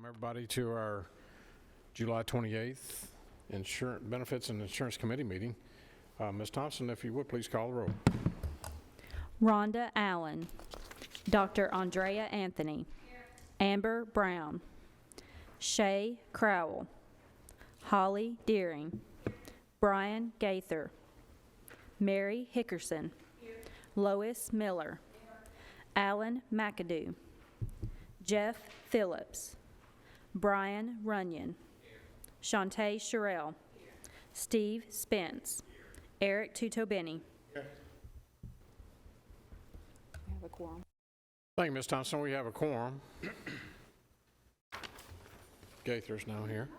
everybody to our July 28th Benefits and Insurance Committee meeting. Ms. Thompson, if you would, please call the roll. Rhonda Allen. Dr. Andrea Anthony. Amber Brown. Shay Crowell. Holly Deering. Brian Gaither. Mary Hickerson. Lois Miller. Alan McAdoo. Jeff Phillips. Brian Runyon. Shantae Sherrill. Steve Spence. Eric Tutobeni. We have a quorum. Thank you, Ms. Thompson. We have a quorum. Gaither's now here.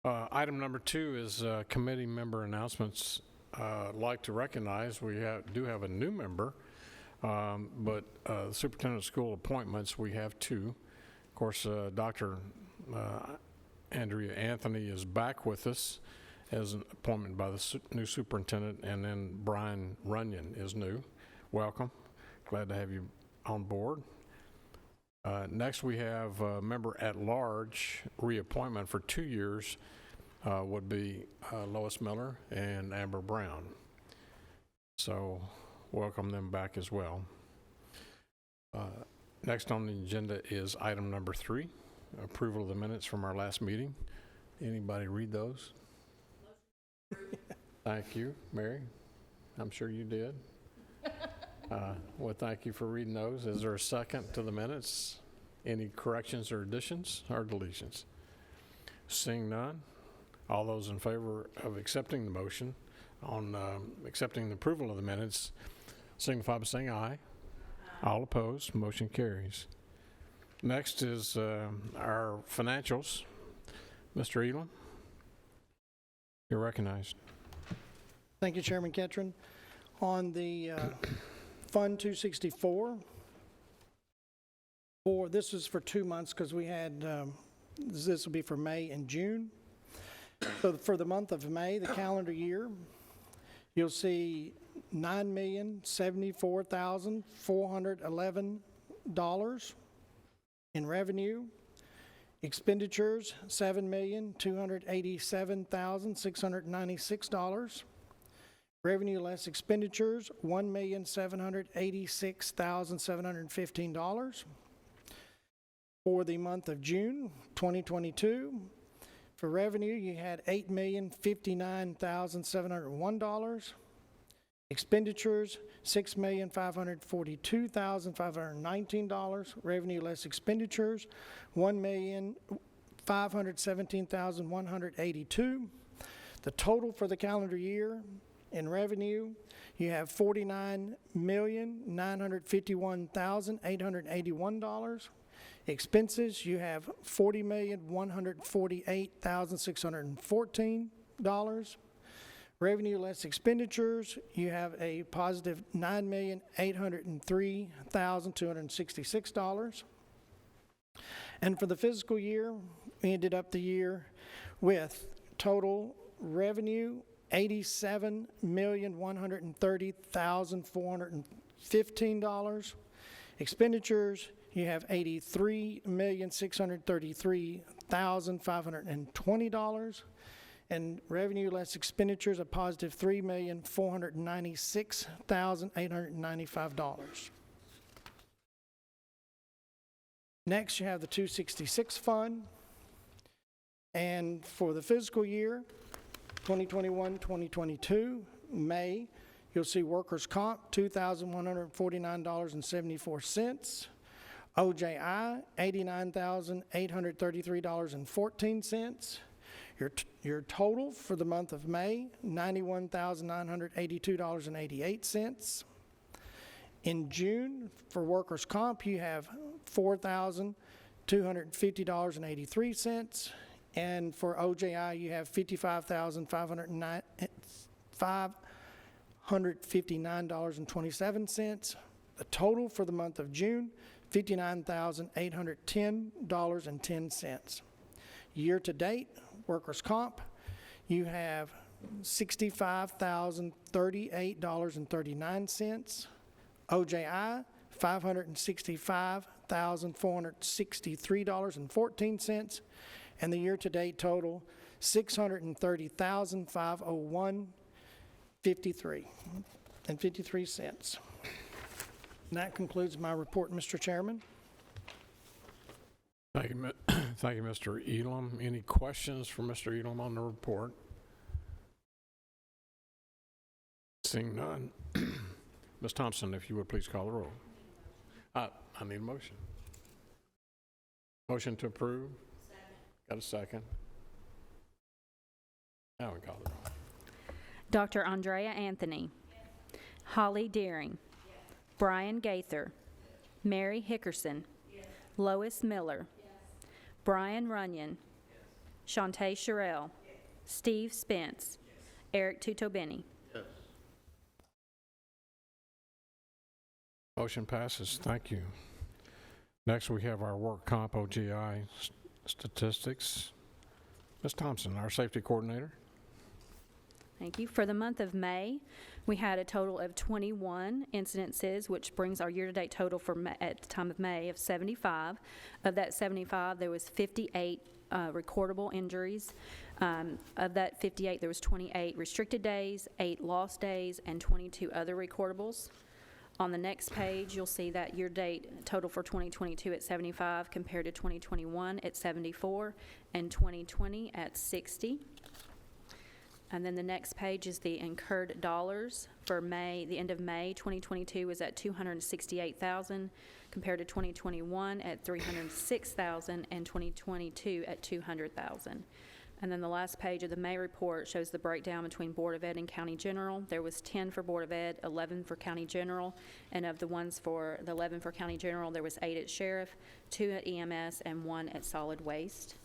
Item number 2 is committee member announcements. I'd like to recognize we do have a new member, but superintendent of school appointments, we have 2. Of course, Dr. Andrea Anthony is back with us as an appointment by the new superintendent, and then Brian Runyon is new. Welcome. Glad to have you on board. Next, we have member at large reappointment for 2 years would be Lois Miller and Amber Brown. So welcome them back as well. Next on the agenda is item number 3, approval of the minutes from our last meeting. Anybody read those? Thank you, Mary. I'm sure you did. Well, thank you for reading those. Is there a second to the minutes? Any corrections or additions or deletions? Seeing none, all those in favor of accepting the motion on accepting the approval of the minutes signify by saying aye. All opposed, motion carries. Next is our financials. Mr. Elam, you're recognized. Thank you, Chairman Ketron. On the Fund 264, this is for 2 months because we had, this will be for May and June. So for the month of May, the calendar year, you'll see $9,074,411 in revenue. Expenditures, $7,287,696. Revenue less expenditures, $1,786,715. For the month of June 2022, for revenue, you had $8,059,701. Expenditures, $6,542,519. Revenue less expenditures, $1,517,182. The total for the calendar year in revenue, you have $49,951,881. Expenses, you have $40,148,614. Revenue less expenditures, you have a positive $9,803,266. And for the fiscal year, we ended up the year with total revenue $87,130,415. Expenditures, you have $83,633,520. And revenue less expenditures, a positive $3,496,895. Next, you have the 266 fund. And for the fiscal year, 2021-2022, May, you'll see workers' comp, $2,149.74. OJI, $89,833.14. Your total for the month of May, $91,982.88. In June, for workers' comp, you have $4,250.83. And for OJI, you have $55,559.27. The total for the month of June, $59,810.10. Year to date, workers' comp, you have $65,038.39. OJI, $565,000. $5,463.14, and the year-to-date total, $630,501.53. And that concludes my report, Mr. Chairman. Thank you, thank you, Mr. Elam. Any questions for Mr. Elam on the report? Seeing none. Ms. Thompson, if you would please call the roll. I need a motion. Motion to approve? Second. Got a second? Now we call the roll. Dr. Andrea Anthony. Yes. Holly Deering. Yes. Brian Gaither. Yes. Mary Hickerson. Yes. Lois Miller. Yes. Brian Runyon. Yes. Shantae Sherrill. Yes. Steve Spence. Yes. Eric Tutobeni. Yes. Motion passes. Thank you. Next, we have our work comp OJI Statistics. Ms. Thompson, our safety coordinator. Thank you. For the month of May, we had a total of 21 incidences, which brings our year-to-date total for at the time of May of 75. Of that 75, there was 58 recordable injuries. Of that 58, there was 28 restricted days, 8 lost days, and 22 other recordables. On the next page, you'll see that year-to-date total for 2022 at 75 compared to 2021 at 74 and 2020 at 60. And then the next page is the incurred dollars for May. The end of May 2022 was at $268,000 compared to 2021 at $306,000 and 2022 at $200,000. And then the last page of the May report shows the breakdown between Board of Ed and County General. There was 10 for Board of Ed, 11 for County General, and of the ones for the 11 for County General, there was 8 at Sheriff, 2 at EMS, and 1 at Solid Waste.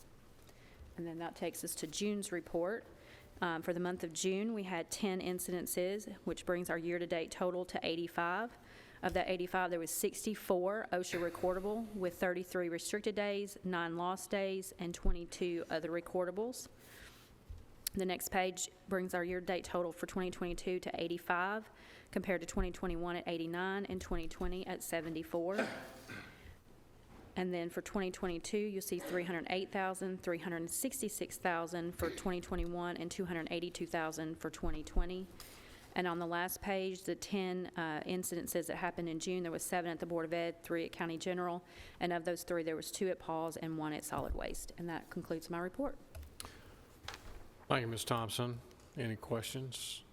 And then that takes us to June's report. For the month of June, we had 10 incidences, which brings our year-to-date total to 85. Of that 85, there was 64 OSHA recordable with 33 restricted days, 9 lost days, and 22 other recordables. The next page brings our year-to-date total for 2022 to 85, compared to 2021 at 89 and 2020 at 74. And then for 2022, you'll see 308,000, 366,000 for 2021, and 282,000 for 2020. And on the last page, the 10 incidences that happened in June, there was 7 at the Board of Ed, 3 at County General, and of those 3, there was 2 at Paws and 1 at Solid Waste. And that concludes my report. Thank you, Ms. Thompson. Any questions?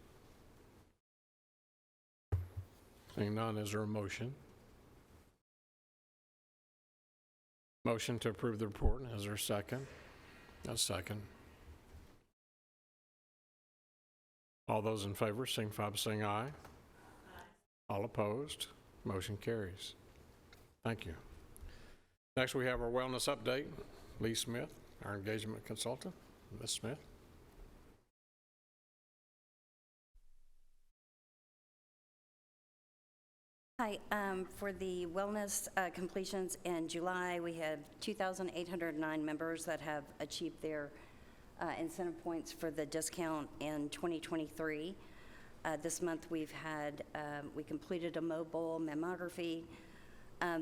Seeing none, is there a motion? Motion to approve the report. Is there a second? A second. All those in favor, signify by saying aye. Aye. All opposed, motion carries. Thank you. Next, we have our wellness update. Lee Smith, our engagement consultant. Ms. Smith. Hi, for the wellness completions in July, we had 2,809 members that have achieved their incentive points for the discount in 2023. This month we completed a mobile mammography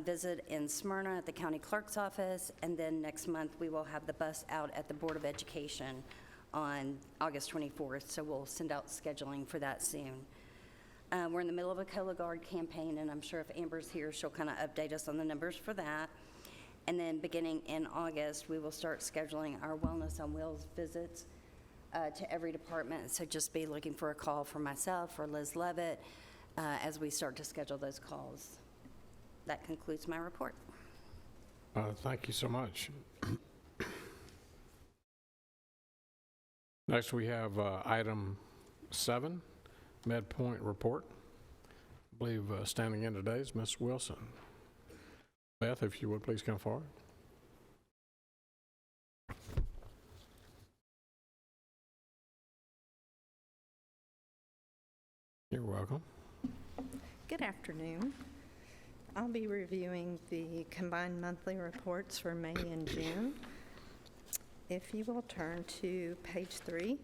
visit in Smyrna at the county clerk's office, and then next month we will have the bus out at the Board of Education on August 24th, so we'll send out scheduling for that soon. We're in the middle of a Cologuard campaign, and I'm sure if Amber's here, she'll kind of update us on the numbers for that. And then beginning in August, we will start scheduling our Wellness on Wheels visits to every department. So just be looking for a call from myself or Liz Levitt as we start to schedule those calls. That concludes my report. Thank you so much. Next, we have item 7, MedPoint Report. I believe standing in today is Ms. Wilson. Beth, if you would please come forward. You're welcome. Good afternoon. I'll be reviewing the combined monthly reports for May and June. If you will turn to page 3,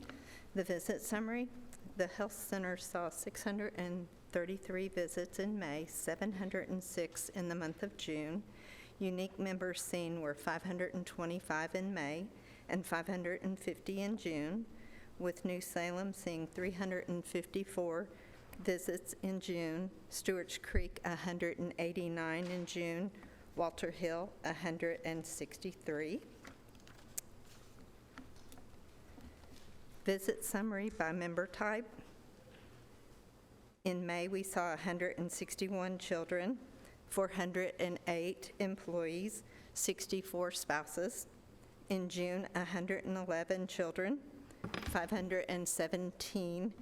the visit summary. The health center saw 633 visits in May, 706 in the month of June. Unique members seen were 525 in May and 550 in June, with New Salem seeing 354 visits in June, Stewart's Creek 189 in June, Walter Hill 163. Visit summary by member type. In May, we saw 161 children, 408 employees, 64 spouses. In June, 111 children, 517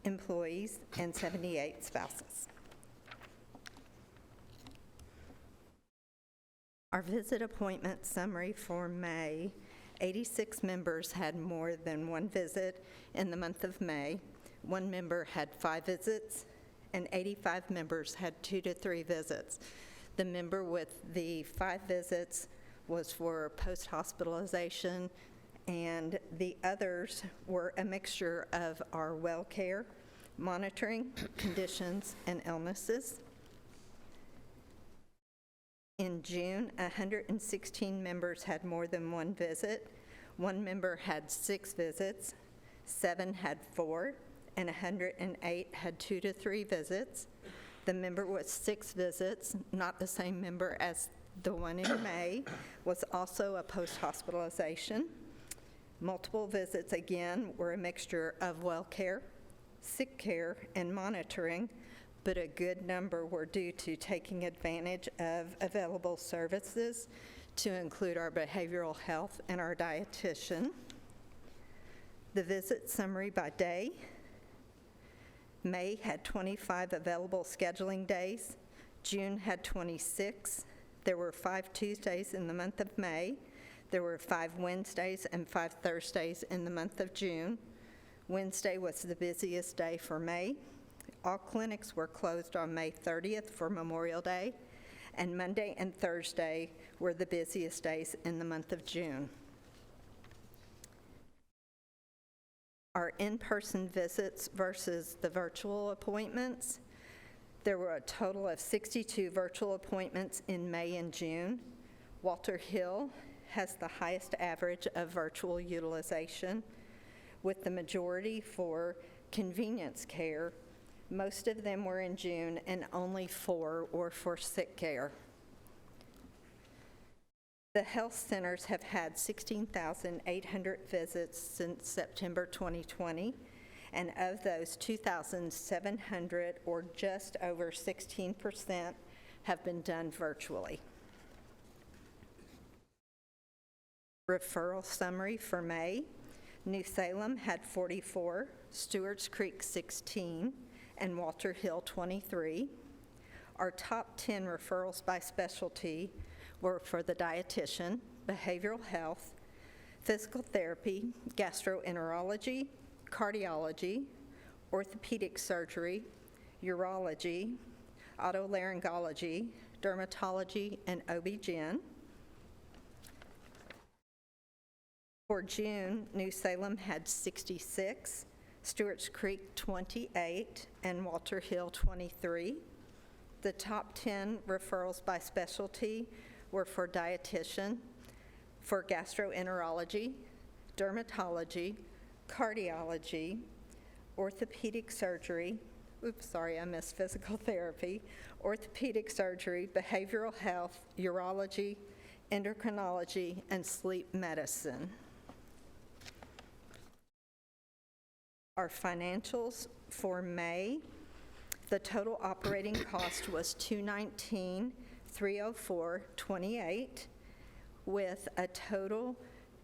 employees, and 78 spouses. Our visit appointment summary for May: 86 members had more than one visit in the month of May. One member had 5 visits, and 85 members had 2 to 3 visits. The member with the 5 visits was for post-hospitalization, and the others were a mixture of our well care, monitoring, conditions, and illnesses. In June, 116 members had more than one visit. One member had 6 visits, 7 had 4, and 108 had 2 to 3 visits. The member with 6 visits, not the same member as the one in May, was also a post-hospitalization. Multiple visits, again, were a mixture of well care, sick care, and monitoring, but a good number were due to taking advantage of available services, to include our behavioral health and our dietitian. The visit summary by day: May had 25 available scheduling days. June had 26. There were 5 Tuesdays in the month of May. There were 5 Wednesdays and 5 Thursdays in the month of June. Wednesday was the busiest day for May. All clinics were closed on May 30th for Memorial Day, and Monday and Thursday were the busiest days in the month of June. Our in-person visits versus the virtual appointments: there were a total of 62 virtual appointments in May and June. Walter Hill has the highest average of virtual utilization, with the majority for convenience care. Most of them were in June, and only 4 were for sick care. The health centers have had 16,800 visits since September 2020, and of those, 2,700, or just over 16%, have been done virtually. Referral summary for May: New Salem had 44, Stewart's Creek 16, and Walter Hill 23. Our top 10 referrals by specialty were for the dietitian, behavioral health, physical therapy, gastroenterology, cardiology, orthopedic surgery, urology, otolaryngology, dermatology, and OB-GYN. For June, New Salem had 66, Stewart's Creek 28, and Walter Hill 23. The top 10 referrals by specialty were for dietitian, for gastroenterology, dermatology, cardiology, orthopedic surgery, I missed physical therapy, orthopedic surgery, behavioral health, urology, endocrinology, and sleep medicine. Our financials for May: the total operating cost was $219,304.28, with a total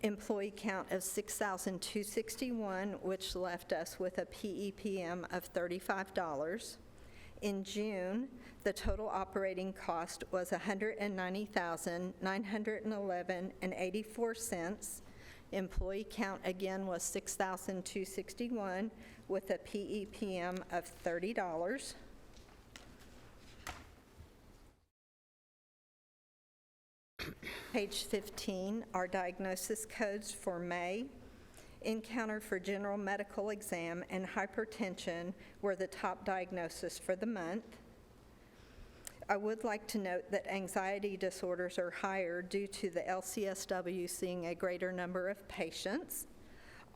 employee count of 6,261, which left us with a PEPM of $35. In June, the total operating cost was $190,911.84. Employee count again was 6,261, with a PEPM of $30. Page 15, our diagnosis codes for May. Encounter for general medical exam and hypertension were the top diagnosis for the month. I would like to note that anxiety disorders are higher due to the LCSW seeing a greater number of patients.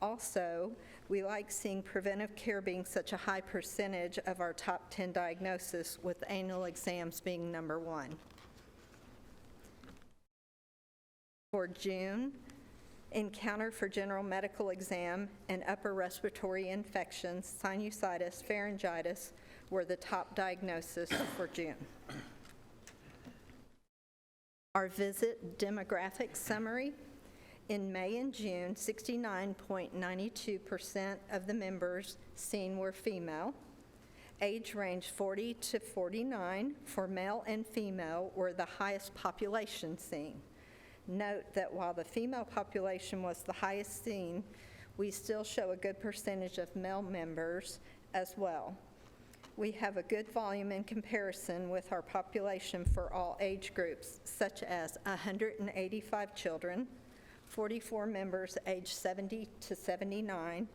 Also, we like seeing preventive care being such a high percentage of our top 10 diagnoses, with annual exams being number 1. For June, encounter for general medical exam and upper respiratory infections, sinusitis, pharyngitis were the top diagnoses for June. Our visit demographic summary. In May and June, 69.92% of the members seen were female. Age range 40 to 49 for male and female were the highest population seen. Note that while the female population was the highest seen, we still show a good percentage of male members as well. We have a good volume in comparison with our population for all age groups, such as 185 children, 44 members aged 70 to 79,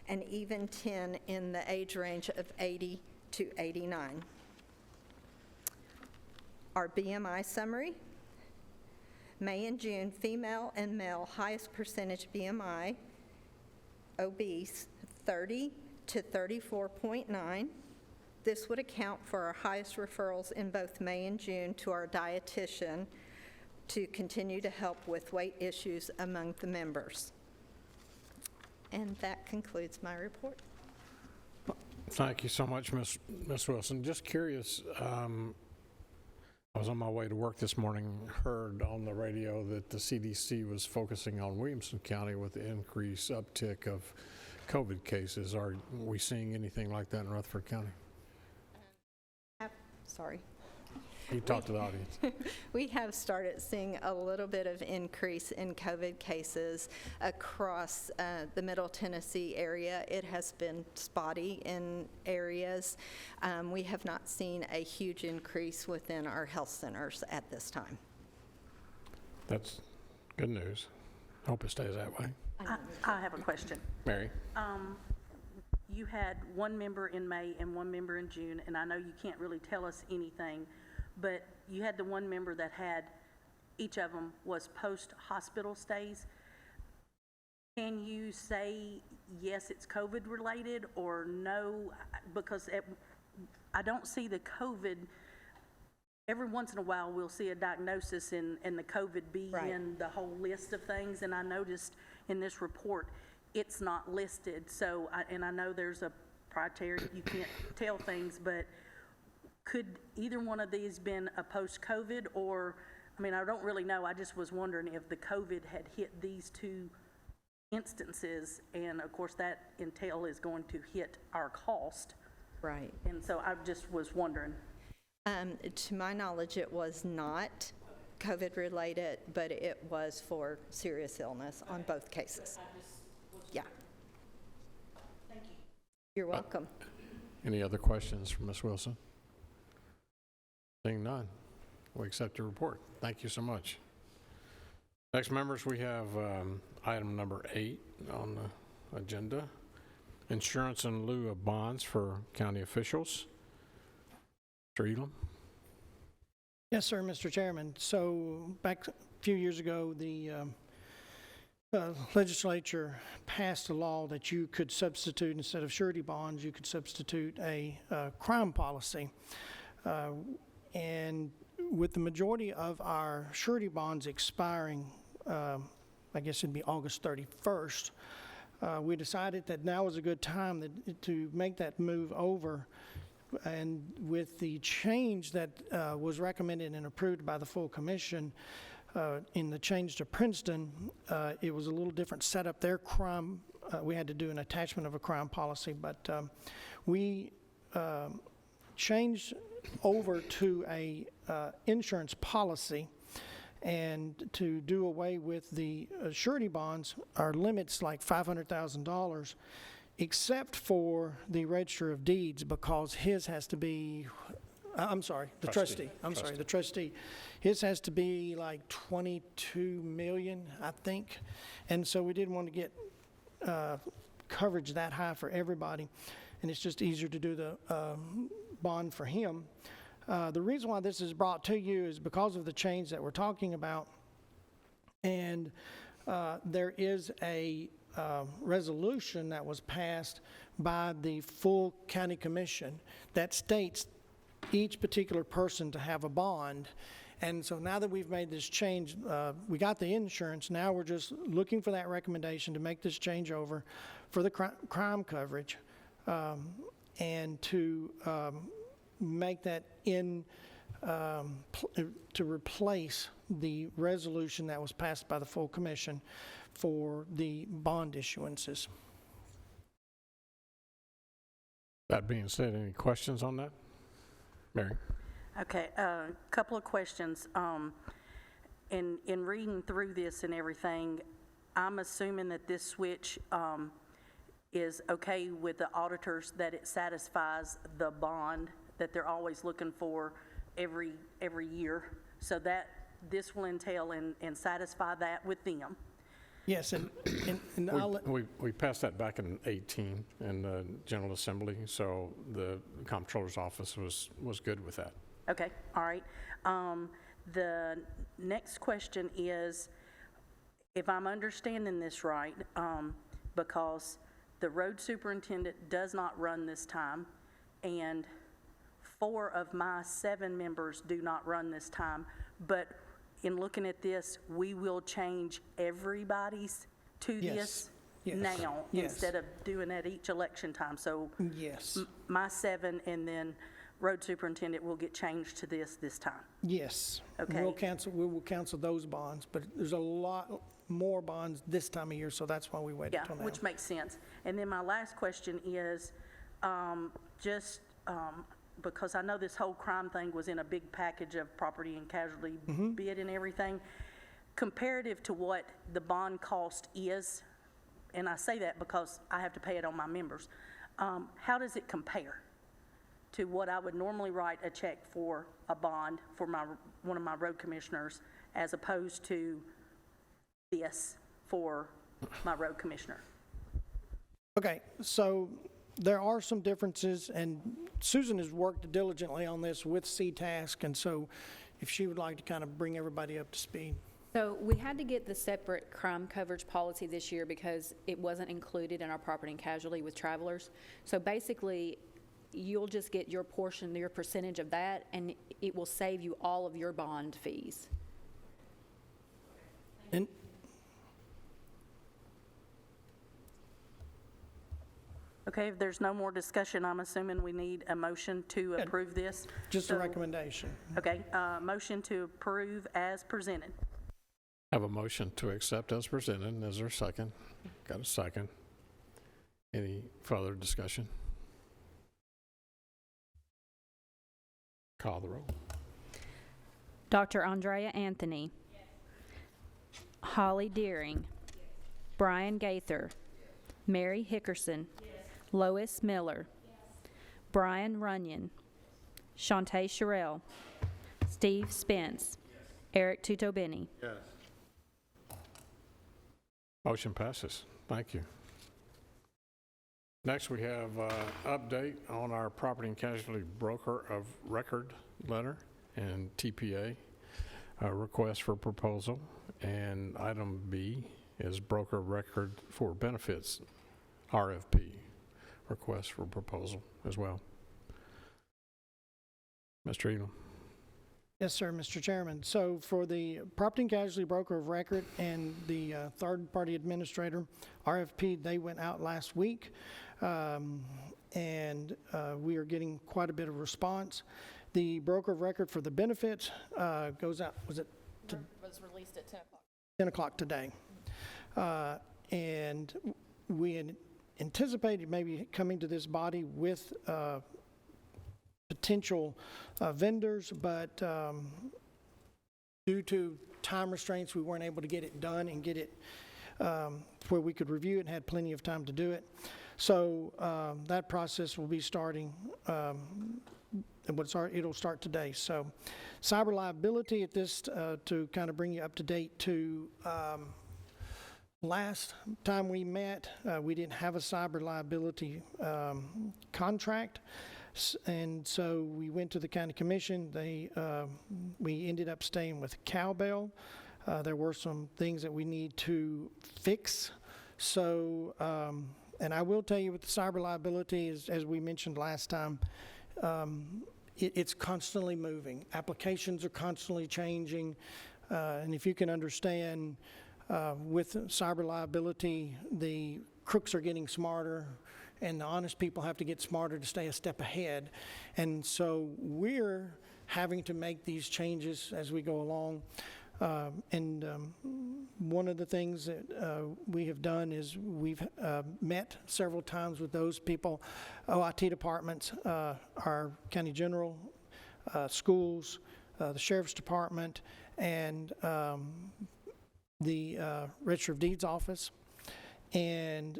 and even 10 in the age range of 80 to 89. Our BMI summary. May and June, female and male highest percentage BMI, obese, 30 to 34.9. This would account for our highest referrals in both May and June to our dietitian to continue to help with weight issues among the members. And that concludes my report. Thank you so much, Ms. Wilson. Just curious, I was on my way to work this morning, heard on the radio that the CDC was focusing on Williamson County with the increased uptick of COVID cases. Are we seeing anything like that in Rutherford County? Sorry. You talk to the audience. We have started seeing a little bit of increase in COVID cases across the Middle Tennessee area. It has been spotty in areas. We have not seen a huge increase within our health centers at this time. That's good news. Hope it stays that way. I have a question. Mary? You had one member in May and one member in June, and I know you can't really tell us anything, but you had the one member that had, each of them was post-hospital stays. Can you say, yes, it's COVID related, or no? Because I don't see the COVID. Every once in a while, we'll see a diagnosis and the COVID be Right. in the whole list of things, and I noticed in this report, it's not listed. So, and I know there's a criteria, you can't tell things, but could either one of these been a post-COVID, or, I mean, I don't really know. I just was wondering if the COVID had hit these two instances, and of course that entail is going to hit our cost. Right. And so I just was wondering. To my knowledge, it was not COVID-related, but it was for serious illness on both cases. Yeah. Thank you. You're welcome. Any other questions from Ms. Wilson? Seeing none, we accept your report. Thank you so much. Next, members, we have item number 8 on the agenda, insurance in lieu of bonds for county officials. Mr. Elam? Yes, sir, Mr. Chairman. So back a few years ago, the legislature passed a law that you could substitute, instead of surety bonds, you could substitute a crime policy. And with the majority of our surety bonds expiring, I guess it'd be August 31st, we decided that now was a good time to make that move over. And with the change that was recommended and approved by the full commission in the change to Princeton, it was a little different setup there. Crime, we had to do an attachment of a crime policy, but we changed over to a insurance policy, and to do away with the surety bonds. Our limit's like $500,000, except for the Register of Deeds, because his has to be, I'm sorry, the trustee. The trustee. His has to be like 22 million, I think. And so we didn't want to get coverage that high for everybody. And it's just easier to do the bond for him. The reason why this is brought to you is because of the change that we're talking about. And there is a resolution that was passed by the full county commission that states each particular person to have a bond. And so now that we've made this change, we got the insurance, now we're just looking for that recommendation to make this change over for the crime coverage, and to make that to replace the resolution that was passed by the full commission for the bond issuances. That being said, any questions on that? Mary? Okay, couple of questions. In reading through this and everything, I'm assuming that this switch is okay with the auditors, that it satisfies the bond that they're always looking for every year, so that this will entail and satisfy that with them. Yes, and I'll let, We passed that back in 18 in the General Assembly, so the Comptroller's Office was good with that. Okay, all right. The next question is, if I'm understanding this right, because the road superintendent does not run this time, and 4 of my 7 members do not run this time, but in looking at this, we will change everybody's to Yes, this yes, now yes. instead of doing it each election time. So yes, my 7 and then road superintendent will get changed to this time. yes. Okay. We will cancel those bonds, but there's a lot more bonds this time of year, so that's why we waited Yeah, till now. which makes sense. And then my last question is, because I know this whole crime thing was in a big package of property and casualty bid and everything, comparative to what the bond cost is, and I say that because I have to pay it on my members, how does it compare to what I would normally write a check for a bond for one of my road commissioners, as opposed to this for my road commissioner? Okay, so there are some differences, and Susan has worked diligently on this with CTask, and so if she would like to kind of bring everybody up to speed. So we had to get the separate crime coverage policy this year because it wasn't included in our property and casualty with travelers. So basically, you'll just get your portion, your percentage of that, and it will save you all of your bond fees. And Okay, if there's no more discussion, I'm assuming we need a motion to approve this? just a So- recommendation. Okay, motion to approve as presented. Have a motion to accept as presented. Is there a second? Got a second. Any further discussion? Call the roll. Dr. Andrea Anthony. Holly Deering. Brian Gaither. Mary Hickerson. Lois Miller. Brian Runyon. Shantae Sherrill. Steve Spence. Eric Tutobeni. Motion passes. Thank you. Next, we have update on our property and casualty broker of record letter and TPA request for proposal. And item B is broker of record for benefits, RFP, request for proposal as well. Mr. Elam. Yes, sir, Mr. Chairman. So for the property and casualty broker of record and the third-party administrator, RFP, they went out last week, and we are getting quite a bit of response. The broker of record for the benefits goes out, was released at 10 o'clock today. And we had anticipated maybe coming to this body with potential vendors, but due to time restraints, we weren't able to get it done and get it where we could review it and had plenty of time to do it. So that process will be starting, it'll start today. So cyber liability at this, to kind of bring you up to date to last time we met, we didn't have a cyber liability contract. And so we went to the county commission. We ended up staying with cowbell. There were some things that we need to fix. So, and I will tell you with the cyber liability, as we mentioned last time, it's constantly moving. Applications are constantly changing. And if you can understand, with cyber liability, the crooks are getting smarter, and the honest people have to get smarter to stay a step ahead. And so we're having to make these changes as we go along. One of the things that we have done is we've met several times with those people, OIT departments, our county general, schools, the sheriff's department, and the Register of Deeds office. And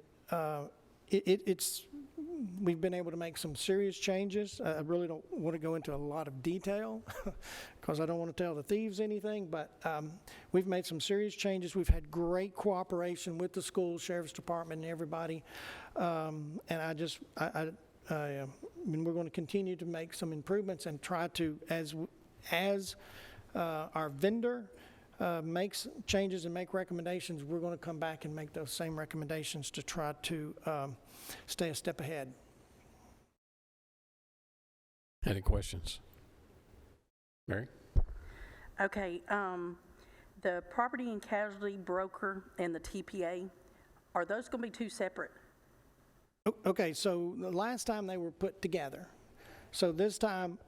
we've been able to make some serious changes. I really don't want to go into a lot of detail because I don't want to tell the thieves anything, but we've made some serious changes. We've had great cooperation with the school, sheriff's department, and everybody. And I mean, we're going to continue to make some improvements and try to, as our vendor makes changes and make recommendations, we're going to come back and make those same recommendations to try to stay a step ahead. Any questions? Mary? Okay, the property and casualty broker and the TPA, are those going to be two separate? Okay, so the last time they were put together. So this time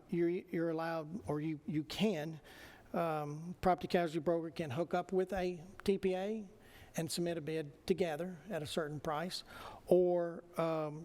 you're allowed, or you can, property casualty broker can hook up with a TPA and submit a bid together at a certain price, or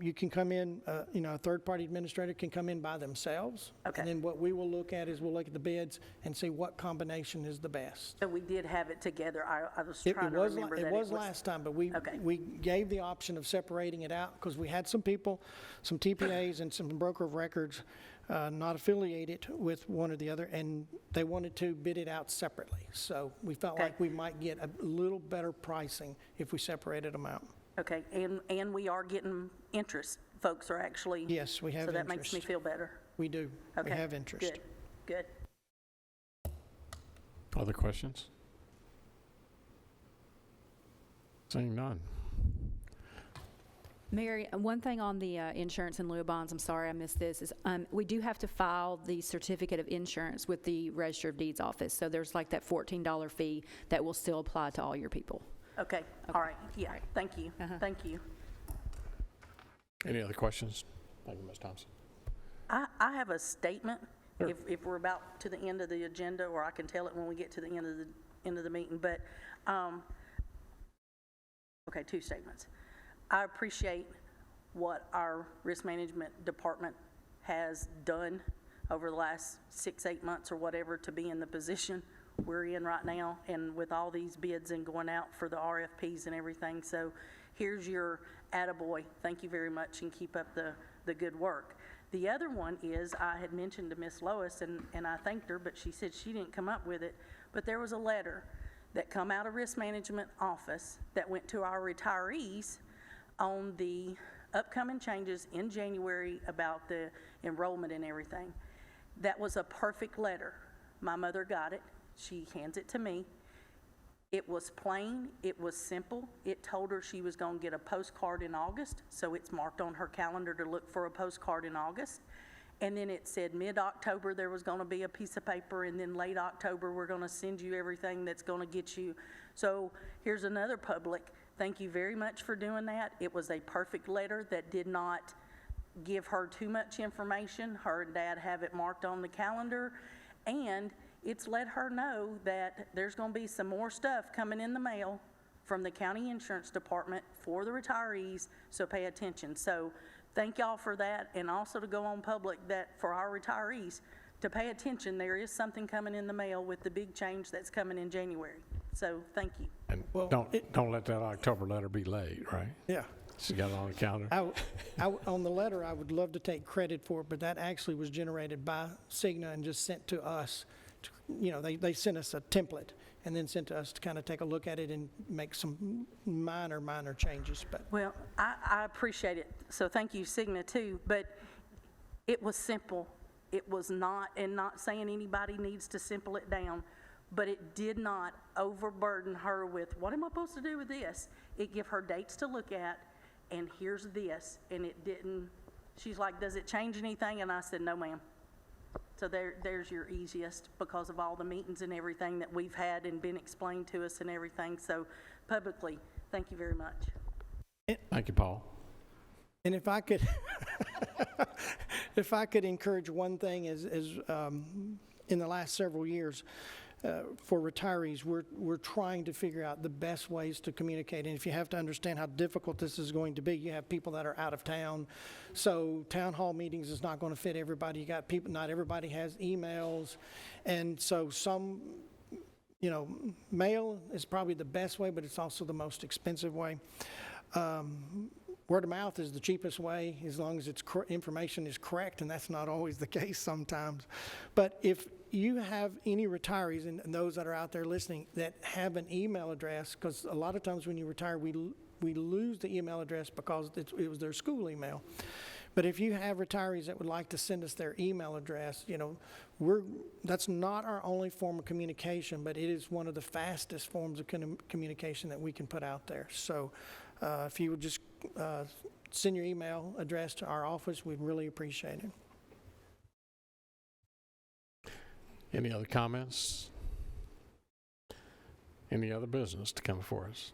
you can come in, a third-party administrator can come in by themselves. Okay. And then what we will look at is we'll look at the bids and see what combination is the best. So we did have it together. I was trying to remember that It was last time, but we gave the option of separating it out because we had some people, some TPAs and some broker of records not affiliated with one or the other, and they wanted to bid it out separately. So we felt like we might get a little better pricing if we separated them out. Okay, and we are getting interest. Folks are actually. Yes, we have So that interest. makes me feel better. We do. Okay. We have interest. Good. Other questions? Seeing none. Mary, one thing on the insurance in lieu of bonds, I'm sorry I missed this, is we do have to file the certificate of insurance with the Register of Deeds office. So there's like that $14 fee that will still apply to all your people. Okay, all right, yeah, thank you, thank you. Any other questions? Thank you, Ms. Thompson. I have a statement, Sure. if we're about to the end of the agenda, or I can tell it when we get to the end of the meeting, but, okay, two statements. I appreciate what our risk management department has done over the last 6-8 months or whatever to be in the position we're in right now, and with all these bids and going out for the RFPs and everything. So here's your attaboy. Thank you very much, and keep up the good work. The other one is, I had mentioned to Miss Lois, and I thanked her, but she said she didn't come up with it, but there was a letter that come out of risk management office that went to our retirees on the upcoming changes in January about the enrollment and everything. That was a perfect letter. My mother got it. She hands it to me. It was plain, it was simple. It told her she was going to get a postcard in August, so it's marked on her calendar to look for a postcard in August. And then it said mid-October there was going to be a piece of paper, and then late October we're going to send you everything that's going to get you. So here's another public. Thank you very much for doing that. It was a perfect letter that did not give her too much information. Her and Dad have it marked on the calendar, and it's let her know that there's going to be some more stuff coming in the mail from the county insurance department for the retirees, so pay attention. So thank y'all for that, and also to go on public that for our retirees to pay attention. There is something coming in the mail with the big change that's coming in January. So thank you. And don't let that October letter be late, right? Yeah. She got it on the calendar. On the letter, I would love to take credit for it, but that actually was generated by Cigna and just sent to us. They sent us a template and then sent to us to kind of take a look at it and make some minor changes. But Well, I appreciate it. So thank you, Cigna, too. But It was simple. It was not, and not saying anybody needs to simple it down, but it did not overburden her with, what am I supposed to do with this? It gave her dates to look at, and here's this, and it didn't, she's like, does it change anything? And I said, no, ma'am. So there's your easiest, because of all the meetings and everything that we've had and been explained to us and everything. So publicly, thank you very much. Thank you, Paul. And if I could, if I could encourage one thing is in the last several years, for retirees, we're trying to figure out the best ways to communicate. And if you have to understand how difficult this is going to be, you have people that are out of town. So town hall meetings is not going to fit everybody. You got people, not everybody has emails. And so some, mail is probably the best way, but it's also the most expensive way. Word of mouth is the cheapest way, as long as it's information is correct, and that's not always the case sometimes. But if you have any retirees, and those that are out there listening, that have an email address, because a lot of times when you retire, we lose the email address because it was their school email. But if you have retirees that would like to send us their email address, that's not our only form of communication, but it is one of the fastest forms of communication that we can put out there. So if you would just send your email address to our office, we'd really appreciate it. Any other comments? Any other business to come before us?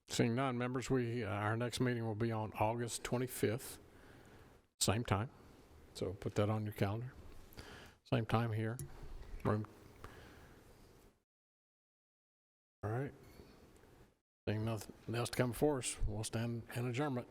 Seeing none, members, our next meeting will be on August 25th, same time. So put that on your calendar. Same time here. Room. All right. Seeing nothing else to come before us, we'll stand in adjournment.